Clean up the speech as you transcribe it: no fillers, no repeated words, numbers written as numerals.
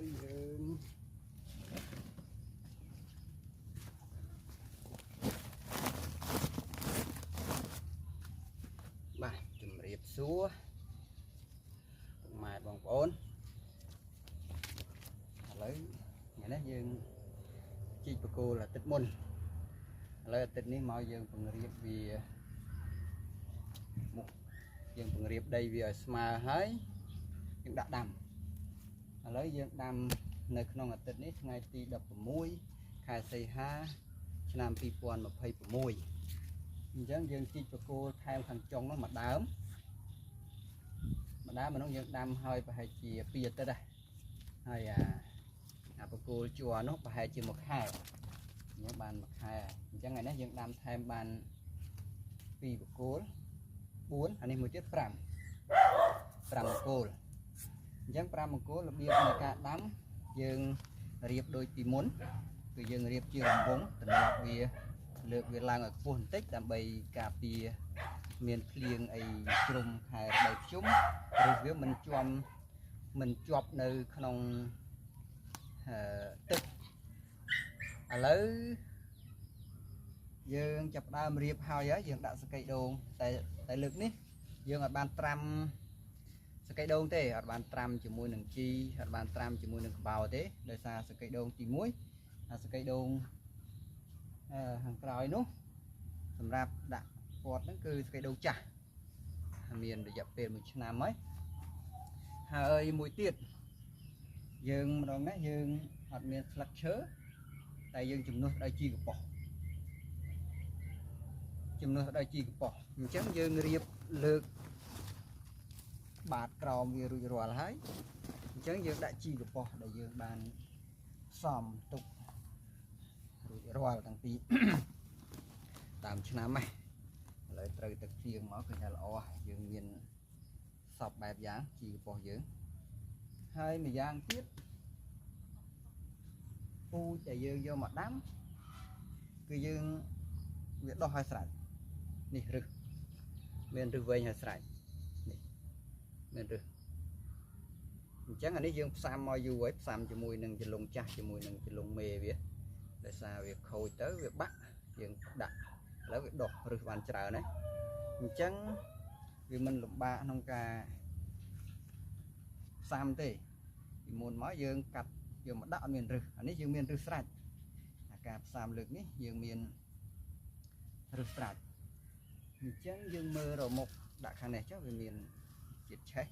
យើងបាទជំរាបសួរម៉ែបងប្អូនឥឡូវថ្ងៃនេះយើងជីកបកគោលអាទិត្យមុនឥឡូវអាទិត្យនេះមកយើងពង្រៀបវាមុខយើងពង្រៀបដីវាឲ្យស្មើហើយយើងដាក់ដាំឥឡូវយើងដាំនៅក្នុងអាទិត្យនេះថ្ងៃទី16ខែសីហាឆ្នាំ2026អញ្ចឹងយើងជីកបកគោលថែមខាងចុងនោះមួយដើមនោះយើងដាំហើយប្រហែលជា2អាទិត្យហើយអាបកគោលជ័រនោះប្រហែលជាមួយខែយើងបានមួយខែអញ្ចឹងថ្ងៃនេះយើងដាំថែមបាន2បកគោល4អានេះមួយទៀត5បកគោលអញ្ចឹង5បកគោលរបៀបនៃការដាំយើងរៀបដូចពីមុនគឺយើងរៀបជារង្វង់តំណប់វាលើកវាឡើងឲ្យខ្ពស់បន្តិចដើម្បីការពារមានភ្លៀងអីជ្រុំខែរដូវភ្ជុំឬវាមិនជាប់នៅក្នុងទឹកឥឡូវយើងចាប់ដើមរៀបហើយយើងដាក់សកៃដូងតែលើកនេះយើងអត់បានត្រាំសកៃដូងទេអត់បានត្រាំជាមួយនឹងជីអត់បានត្រាំជាមួយនឹងក្បោទេដោយសារសកៃដូងទី1អាសកៃដូងខាងក្រោយនោះសម្រាប់ដាក់ពតហ្នឹងគឺសកៃដូងចាស់មានរយៈពេល1ឆ្នាំហើយមួយទៀតយើងម្ដងនេះយើងអត់មានស្លឹកឈើតែយើងជំនួសដោយជីកប៉ុសអញ្ចឹងយើងរៀបលើកបាតក្រោមវារួចរាល់ហើយអញ្ចឹងយើងដាក់ជីកប៉ុសដែលយើងបានសំទុករួចរាល់តាំងពីដើមឆ្នាំឥឡូវត្រូវទឹកភ្លៀងមកគឺថាល្អយើងមានសពបែបយ៉ាងជីកប៉ុសយើងហើយម្យ៉ាងទៀតពូជដែលយើងយកមកដាំគឺយើងវាដោះឲ្យស្រេចនេះរឹសមានរឹសវែងឲ្យស្រេចនេះមានរឹសអញ្ចឹងអានេះយើងផ្សាំមកយូរហើយផ្សាំជាមួយនឹងចលងចាស់ជាមួយនឹងចលងមេវាដោយសារវាខូចទៅវាបាក់យើងដាក់ឥឡូវវាដោះរឹសបានច្រើនណាអញ្ចឹងវាមិនលំបាកក្នុងការផ្សាំទេពីមុនមកយើងកាត់យកមកដាក់អត់មានរឹសអានេះយើងមានរឹសស្រេចអាការផ្សាំលើកនេះយើងមានរឹសស្រេចអញ្ចឹងយើងមើលរមុខដាក់ខាងនេះចុះវាមានជាតិឆេះ